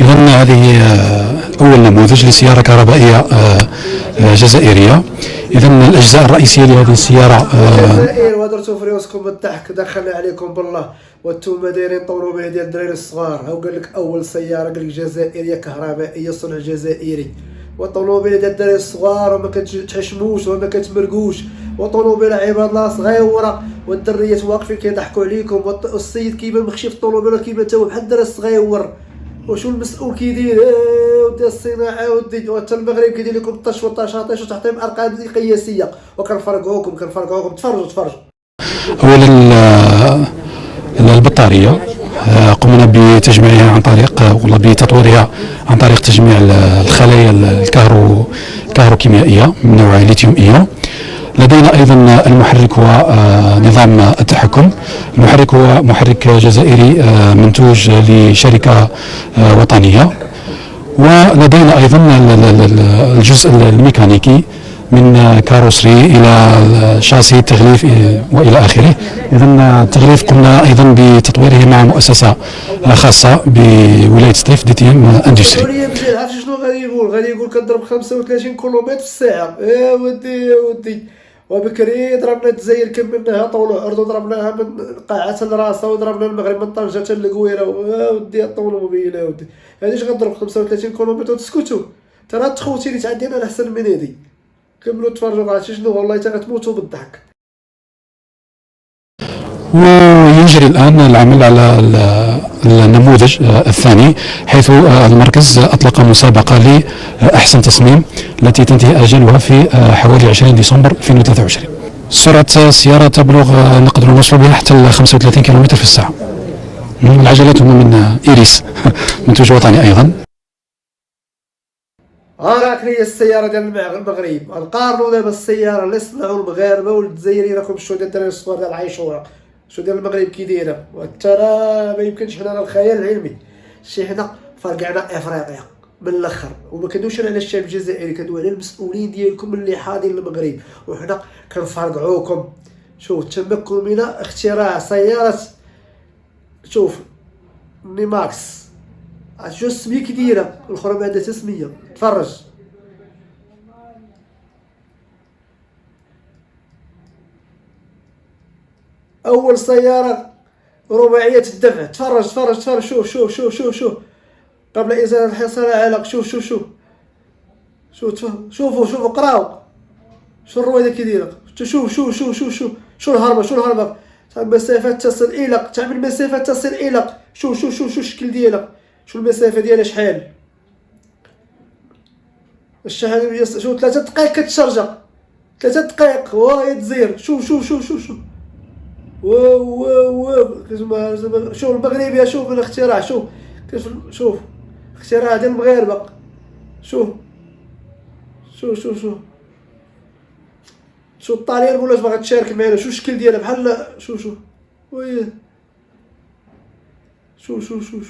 إذا هذه أول نموذج لسيارة كهربائية جزائرية. إذا الأجزاء الرئيسية لهذه السيارة الجزائر ودرتو في ريوسكم بالضحك دخلنا عليكم بالله وانتم دايرين طوموبيل ديال الدراري الصغار. هاو قال لك أول سيارة قال لك جزائرية كهربائية صنع جزائري، والطوموبيل ديال الدراري الصغار وما كتحشموش وما كتمرقوش، وطوموبيل عباد الله صغيورة والدريات واقفين كيضحكوا عليكم، والسيد كيبان مخشي في الطوموبيل كيبان تا هو بحال الدري الصغيور. وشو المسؤول كيدير ودي الصناعه ودي وحتى المغرب كيدير لكم الطش والطشاطيش وتعطيهم ارقام قياسيه وكنفرقوكم تفرجوا. أولا البطارية قمنا بتجميعها عن طريق ولا بتطويرها عن طريق تجميع الخلايا الكهروكيميائية من نوع ليثيوم إيون. لدينا أيضا المحرك هو نظام التحكم. المحرك هو محرك جزائري منتوج لشركة وطنية. ولدينا أيضا الجزء الميكانيكي من كاروسري إلى شاسي التغليف وإلى آخره. إذا التغليف قمنا أيضا بتطويره مع مؤسسة خاصة بولاية سطيف دي تي ام اندستري. عرفتي شنو غادي يقول كنضرب 35 كيلومتر في الساعة. يا ودي وبكري ضربنا الجزائر كملناها طول عرض وضربناها من قاعة لراسها وضربنا المغرب من طنجة حتى للقويرة. ودي الطوموبيل ودي هاديش غنضرب 35 كيلومتر وتسكتوا. ترى تخوتي اللي تعدينا على احسن من هادي. كملوا تفرجوا عرفتي شنو والله حتى غتموتوا بالضحك. ويجري الآن العمل على النموذج الثاني، حيث المركز أطلق مسابقة لأحسن تصميم التي تنتهي أجلها في حوالي 20 ديسمبر 2023. سرعة السيارة تبلغ نقدر نوصل بها حتى 35 كم في الساعة. العجلات هما من إيريس منتوج وطني أيضا. راك هي السيارة ديال المغرب نقارنوا دابا السيارة اللي صنعوا المغاربة والجزائريين. راكم شفتوا ديال الدراري الصغار ديال العيشورة، شو ديال المغرب كي دايره، وترى ما يمكنش حنا الخيال العلمي. شي حنا فرقعنا افريقيا من الاخر، وما كندويش على الشعب الجزائري، كندوي على المسؤولين ديالكم اللي حاضرين المغرب، وحنا كنفرقعوكم. شوف تمكن من اختراع سيارة، شوف نيماكس شو السميه كي دايره، الاخرى ما عندها حتى سميه. تفرج اول سياره رباعيه الدفع. تفرج شوف قبل ازاله الحصان العلق. شوفوا قراو شو الرويده كي دايره. شو الهربه تاع المسافه تصل الى تعمل المسافه تصل الى شوف الشكل ديالها، شو المسافه ديالها شحال. الشحن شوف 3 دقائق كتشارجا، 3 دقائق وهي تزير. شوف واو شوف المغربيه، شوف الاختراع، شوف اختراع ديال المغاربه. شوف الطاليان ولاش باغا تشارك معنا. شو الشكل ديالها بحال شوف وي شوف